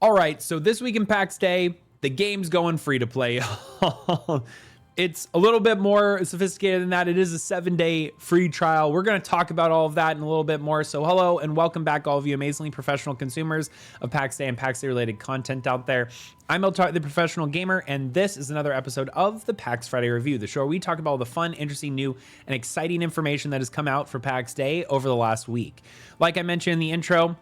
All right, so this week in Pax Day, the game's going free to play. It's a little bit more sophisticated than that. It is a 7-day free trial. We're going to talk about all of that and a little bit more. So hello and welcome back, all of you amazingly professional consumers of Pax Day and Pax Day related content out there. I'm Eltar, the professional gamer, and this is another episode of the Pax Friday Review, the show where we talk about all the fun, interesting, new, and exciting information that has come out for Pax Day over the last week. Like I mentioned in the intro,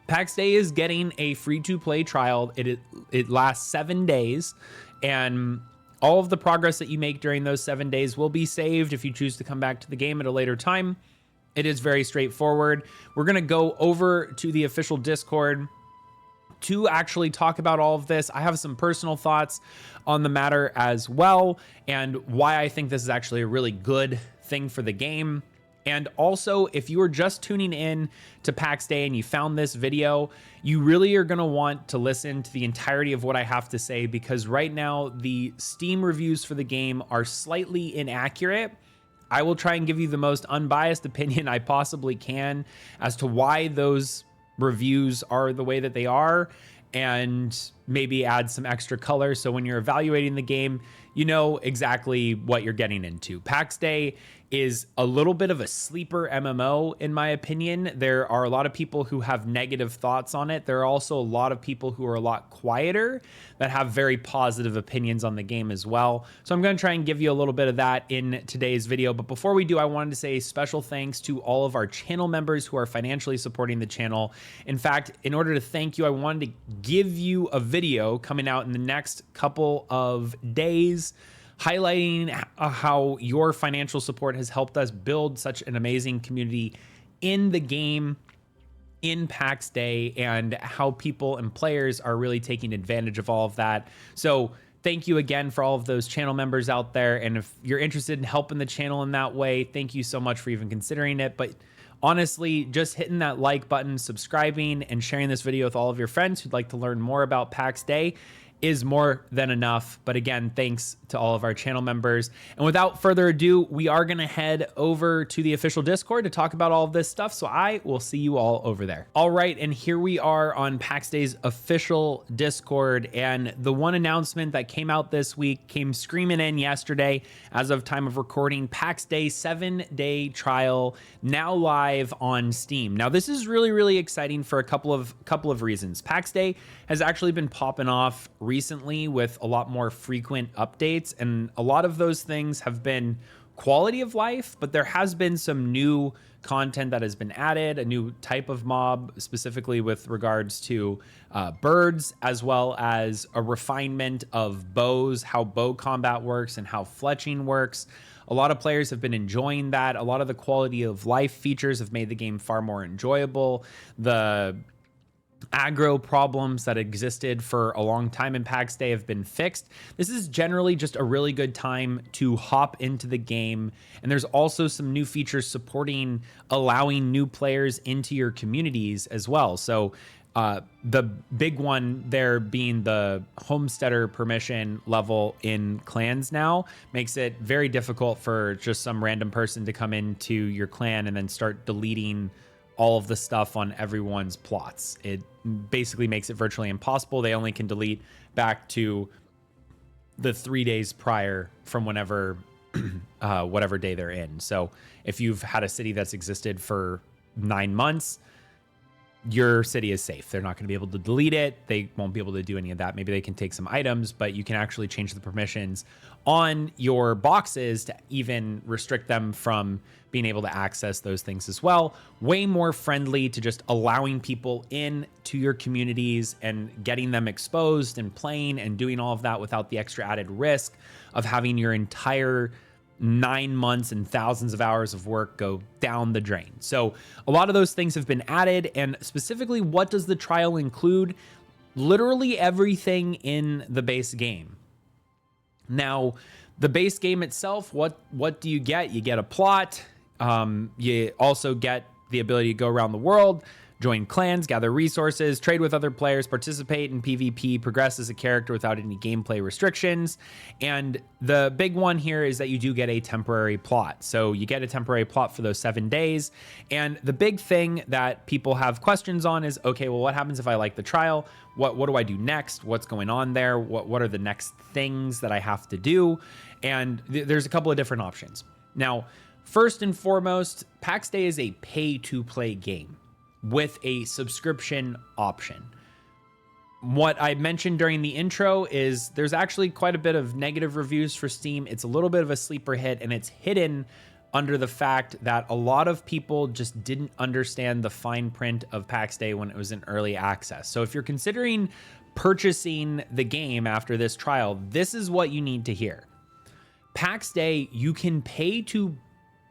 Pax Day is getting a free-to-play trial. It lasts 7 days, and all of the progress that you make during those 7 days will be saved if you choose to come back to the game at a later time. It is very straightforward. We're going to go over to the official Discord to actually talk about all of this. I have some personal thoughts on the matter as well, and why I think this is actually a really good thing for the game. And also, if you are just tuning in to Pax Day and you found this video, you really are going to want to listen to the entirety of what I have to say, because right now the Steam reviews for the game are slightly inaccurate. I will try and give you the most unbiased opinion I possibly can as to why those reviews are the way that they are, and maybe add some extra color so when you're evaluating the game, you know exactly what you're getting into. Pax Day is a little bit of a sleeper MMO, in my opinion. There are a lot of people who have negative thoughts on it. There are also a lot of people who are a lot quieter that have very positive opinions on the game as well. So I'm going to try and give you a little bit of that in today's video. But before we do, I wanted to say special thanks to all of our channel members who are financially supporting the channel. In fact, in order to thank you, I wanted to give you a video coming out in the next couple of days highlighting how your financial support has helped us build such an amazing community in the game, in Pax Day, and how people and players are really taking advantage of all of that. So thank you again for all of those channel members out there. And if you're interested in helping the channel in that way, thank you so much for even considering it. But honestly, just hitting that like button, subscribing, and sharing this video with all of your friends who'd like to learn more about Pax Day is more than enough. But again, thanks to all of our channel members. And without further ado, we are going to head over to the official Discord to talk about all of this stuff. So I will see you all over there. All right, and here we are on Pax Day's official Discord. And the one announcement that came out this week came screaming in yesterday as of time of recording. Pax Day 7-day trial now live on Steam. Now this is really, really exciting for a couple of reasons. Pax Day has actually been popping off recently with a lot more frequent updates, and a lot of those things have been quality of life, but there has been some new content that has been added, a new type of mob, specifically with regards to birds, as well as a refinement of bows, how bow combat works and how fletching works. A lot of players have been enjoying that. A lot of the quality of life features have made the game far more enjoyable. The aggro problems that existed for a long time in Pax Day have been fixed. This is generally just a really good time to hop into the game. And there's also some new features supporting allowing new players into your communities as well. So the big one there being the homesteader permission level in clans now makes it very difficult for just some random person to come into your clan and then start deleting all of the stuff on everyone's plots. It basically makes it virtually impossible. They only can delete back to the 3 days prior from whenever, whatever day they're in. So if you've had a city that's existed for 9 months, your city is safe. They're not going to be able to delete it. They won't be able to do any of that. Maybe they can take some items, but you can actually change the permissions on your boxes to even restrict them from being able to access those things as well. Way more friendly to just allowing people in to your communities and getting them exposed and playing and doing all of that without the extra added risk of having your entire 9 months and thousands of hours of work go down the drain. So a lot of those things have been added. And specifically, what does the trial include? Literally everything in the base game. Now, the base game itself, what do you get? You get a plot. You also get the ability to go around the world, join clans, gather resources, trade with other players, participate in PvP, progress as a character without any gameplay restrictions. And the big one here is that you do get a temporary plot. So you get a temporary plot for those 7 days. And the big thing that people have questions on is, okay, well, what happens if I like the trial? What do I do next? What's going on there? What are the next things that I have to do? And there's a couple of different options. Now, first and foremost, Pax Dei is a pay-to-play game with a subscription option. What I mentioned during the intro is there's actually quite a bit of negative reviews for Steam. It's a little bit of a sleeper hit, and it's hidden under the fact that a lot of people just didn't understand the fine print of Pax Dei when it was in early access. So if you're considering purchasing the game after this trial, this is what you need to hear. Pax Dei, you can pay to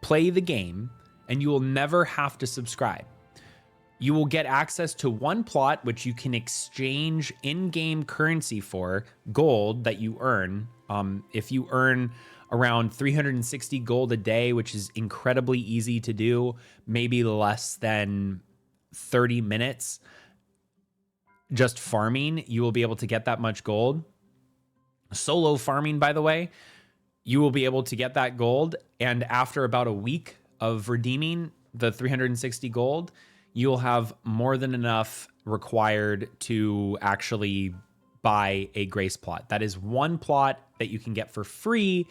play the game and you will never have to subscribe. You will get access to one plot, which you can exchange in-game currency for, gold that you earn. If you earn around 360 gold a day, which is incredibly easy to do, maybe less than 30 minutes just farming, you will be able to get that much gold. Solo farming, by the way, you will be able to get that gold, and after about a week of redeeming the 360 gold, you'll have more than enough required to actually buy a grace plot. That is one plot that you can get for free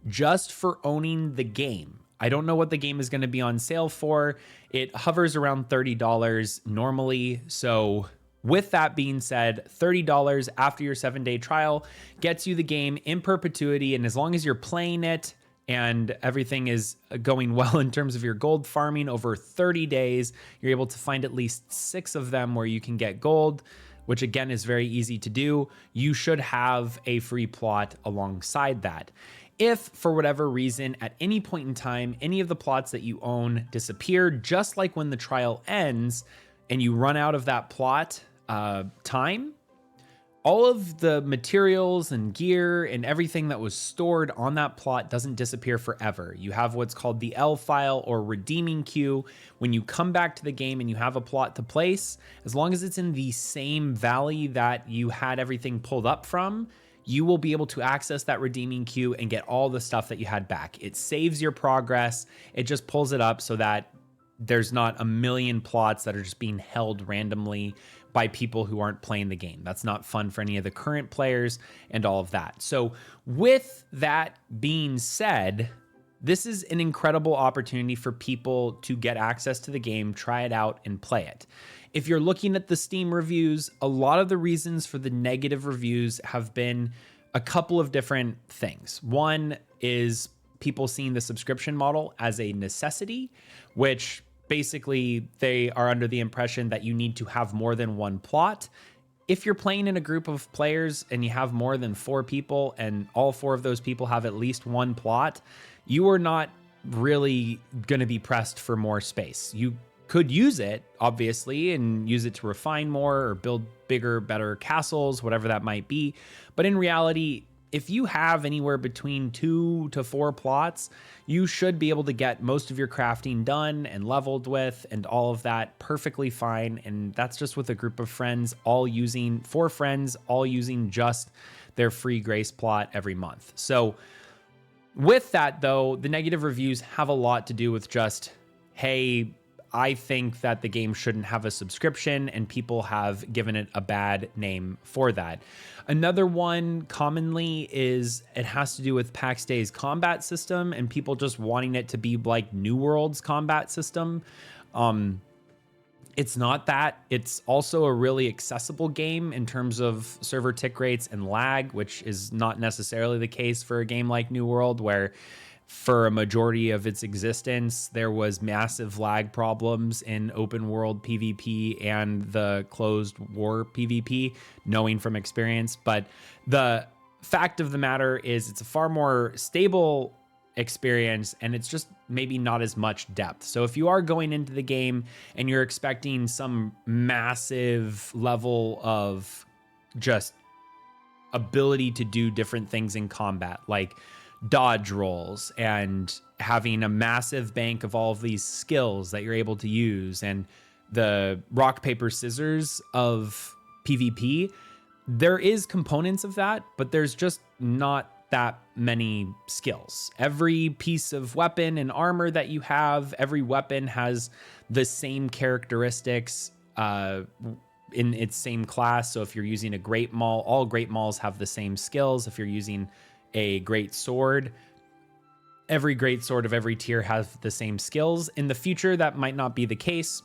just for owning the game. I don't know what the game is going to be on sale for. It hovers around $30 normally. So with that being said, $30 after your 7-day trial gets you the game in perpetuity. And as long as you're playing it and everything is going well in terms of your gold farming over 30 days, you're able to find at least 6 of them where you can get gold, which again is very easy to do. You should have a free plot alongside that. If for whatever reason, at any point in time, any of the plots that you own disappear, just like when the trial ends and you run out of that plot time, all of the materials and gear and everything that was stored on that plot doesn't disappear forever. You have what's called the L file or redeeming queue. When you come back to the game and you have a plot to place, as long as it's in the same valley that you had everything pulled up from, you will be able to access that redeeming queue and get all the stuff that you had back. It saves your progress. It just pulls it up so that there's not a million plots that are just being held randomly by people who aren't playing the game. That's not fun for any of the current players and all of that. So with that being said, this is an incredible opportunity for people to get access to the game, try it out, and play it. If you're looking at the Steam reviews, a lot of the reasons for the negative reviews have been a couple of different things. One is people seeing the subscription model as a necessity, which basically they are under the impression that you need to have more than one plot. If you're playing in a group of players and you have more than 4 people and all 4 of those people have at least one plot, you are not really going to be pressed for more space. You could use it, obviously, and use it to refine more or build bigger, better castles, whatever that might be. But in reality, if you have anywhere between 2 to 4 plots, you should be able to get most of your crafting done and leveled with and all of that perfectly fine. And that's just with a group of friends, all using 4 friends, all using just their free grace plot every month. So with that, though, the negative reviews have a lot to do with just, hey, I think that the game shouldn't have a subscription, and people have given it a bad name for that. Another one commonly is it has to do with Pax Dei's combat system and people just wanting it to be like New World's combat system. It's not that. It's also a really accessible game in terms of server tick rates and lag, which is not necessarily the case for a game like New World, where for a majority of its existence, there was massive lag problems in open world PvP and the closed war PvP, knowing from experience. But the fact of the matter is it's a far more stable experience, and it's just maybe not as much depth. So if you are going into the game and you're expecting some massive level of just ability to do different things in combat, like dodge rolls and having a massive bank of all of these skills that you're able to use and the rock, paper, scissors of PvP, there is components of that, but there's just not that many skills. Every piece of weapon and armor that you have, every weapon has the same characteristics in its same class. So if you're using a great maul, all great mauls have the same skills. If you're using a great sword, every great sword of every tier has the same skills. In the future, that might not be the case,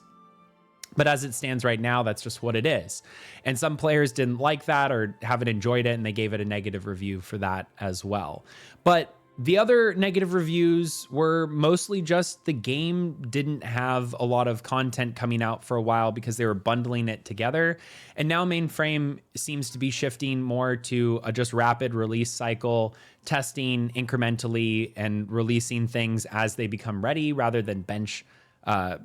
but as it stands right now, that's just what it is. And some players didn't like that or haven't enjoyed it, and they gave it a negative review for that as well. But the other negative reviews were mostly just the game didn't have a lot of content coming out for a while because they were bundling it together. And now Mainframe seems to be shifting more to a just rapid release cycle, testing incrementally and releasing things as they become ready rather than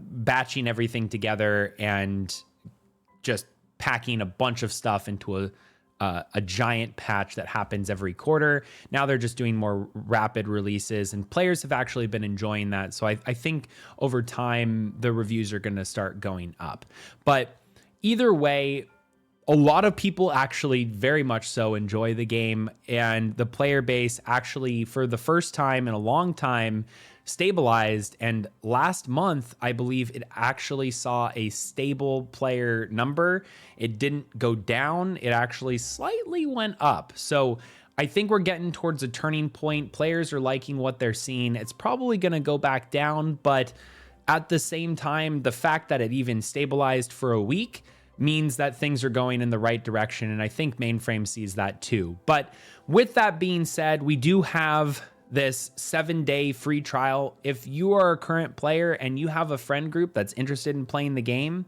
batching everything together and just packing a bunch of stuff into a giant patch that happens every quarter. Now they're just doing more rapid releases, and players have actually been enjoying that. So I think over time, the reviews are going to start going up. But either way, a lot of people actually very much so enjoy the game, and the player base actually, for the first time in a long time, stabilized. And last month, I believe it actually saw a stable player number. It didn't go down. It actually slightly went up. So I think we're getting towards a turning point. Players are liking what they're seeing. It's probably going to go back down, but at the same time, the fact that it even stabilized for a week means that things are going in the right direction. And I think Mainframe sees that too. But with that being said, we do have this 7-day free trial. If you are a current player and you have a friend group that's interested in playing the game,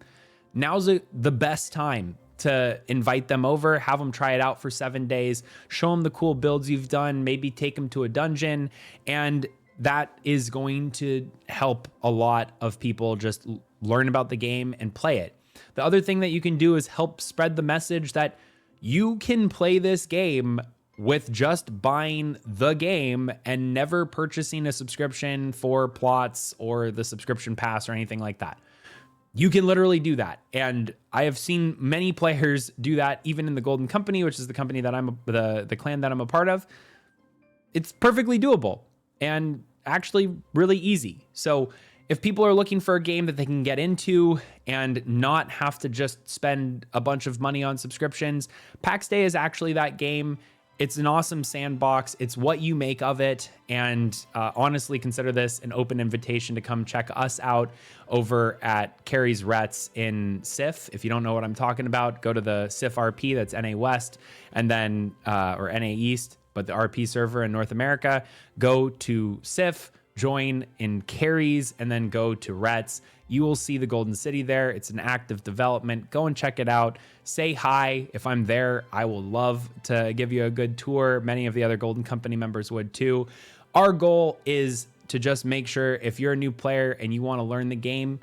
now's the best time to invite them over, have them try it out for 7 days, show them the cool builds you've done, maybe take them to a dungeon, and that is going to help a lot of people just learn about the game and play it. The other thing that you can do is help spread the message that you can play this game with just buying the game and never purchasing a subscription for plots or the subscription pass or anything like that. You can literally do that. And I have seen many players do that, even in the Golden Company, which is the company that the clan that I'm a part of. It's perfectly doable and actually really easy. So if people are looking for a game that they can get into and not have to just spend a bunch of money on subscriptions, Pax Dei is actually that game. It's an awesome sandbox. It's what you make of it. And honestly, consider this an open invitation to come check us out over at Carrie's Rets in SIF. If you don't know what I'm talking about, go to the SIF RP, that's NA West, and then, or NA East, but the RP server in North America. Go to SIF, join in Carrie's, and then go to Rets. You will see the Golden City there. It's an active development. Go and check it out. Say hi. If I'm there, I will love to give you a good tour. Many of the other Golden Company members would too. Our goal is to just make sure if you're a new player and you want to learn the game,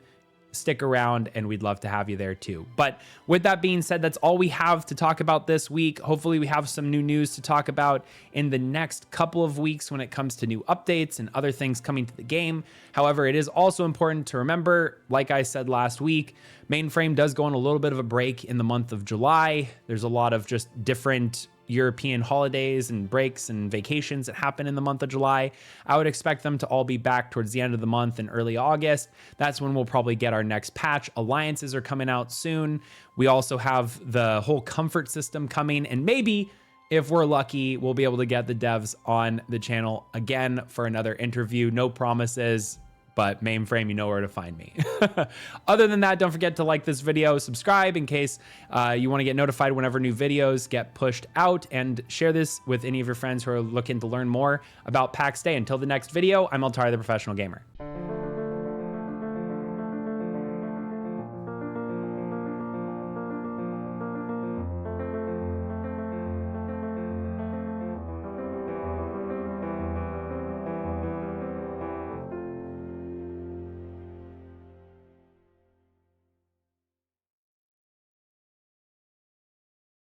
stick around, and we'd love to have you there too. But with that being said, that's all we have to talk about this week. Hopefully we have some new news to talk about in the next couple of weeks when it comes to new updates and other things coming to the game. However, it is also important to remember, like I said last week, Mainframe does go on a little bit of a break in the month of July. There's a lot of just different European holidays and breaks and vacations that happen in the month of July. I would expect them to all be back towards the end of the month in early August. That's when we'll probably get our next patch. Alliances are coming out soon. We also have the whole comfort system coming, and maybe if we're lucky, we'll be able to get the devs on the channel again for another interview. No promises, but Mainframe, you know where to find me. Other than that, don't forget to like this video, subscribe in case you want to get notified whenever new videos get pushed out, and share this with any of your friends who are looking to learn more about Pax Dei. Until the next video, I'm Altari, the Professional Gamer.